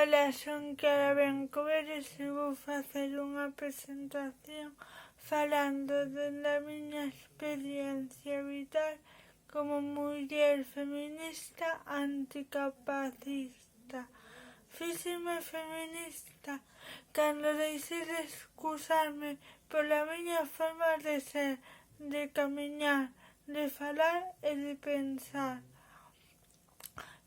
Ola, son Clara Bencoveres e vou facer unha presentación falando da miña experiencia vital como muller feminista anticapacista. Fíxeme feminista cando deixei de excusarme pola miña forma de ser, de camiñar, de falar e de pensar.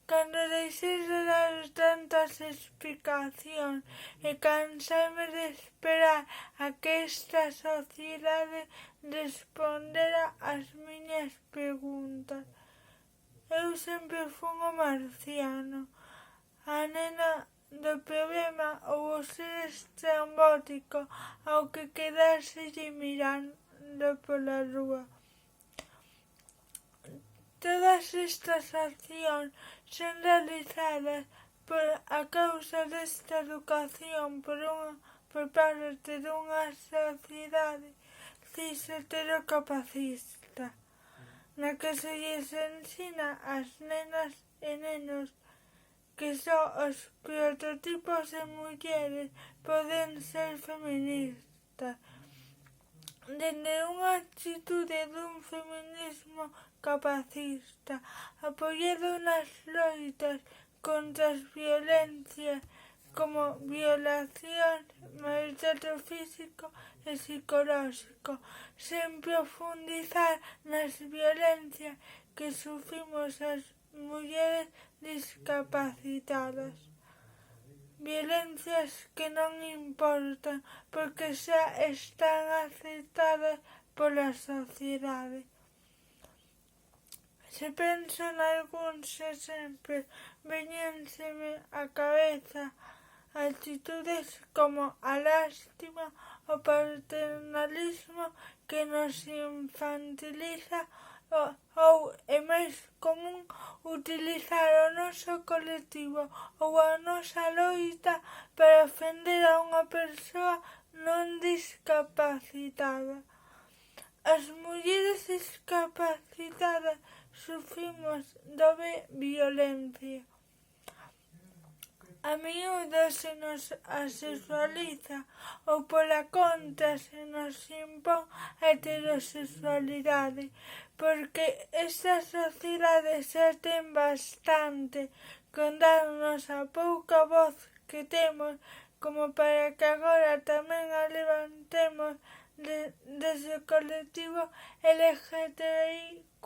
Cando deixei de dar tantas explicacións e canseime de esperar a que esta sociedade respondera as miñas preguntas. Eu sempre fun o marciano, a nena do problema ou o ser estrambótico ao que quedárselle mirando pola rúa. Todas estas accións son realizadas a causa desta educación por parte dunha sociedade cis heterocapacista, na que se lles ensina ás nenas e nenos que só os prototipos de mulleres poden ser feministas, dende unha actitude dun feminismo capacista, apoiado nas loitas contra as violencias como violacións, maltrato físico e psicolóxico, sen profundizar nas violencias que sufrimos as mulleres discapacitadas. Violencias que non importan porque xa están aceptadas pola sociedade. Se penso nalgúns exemplos, veñénseme á cabeza actitudes como a lástima, o paternalismo que nos infantiliza ou é máis común utilizar o noso colectivo ou a nosa loita para ofender a unha persoa non discapacitada. As mulleres discapacitadas sufrimos dobre violencia. A miúdo se nos asexualiza ou pola contra se nos impón a heterosexualidade, porque esta sociedade xa ten bastante con darnos a pouca voz que temos como para que agora tamén a levantemos desde o colectivo LGTBIQ+.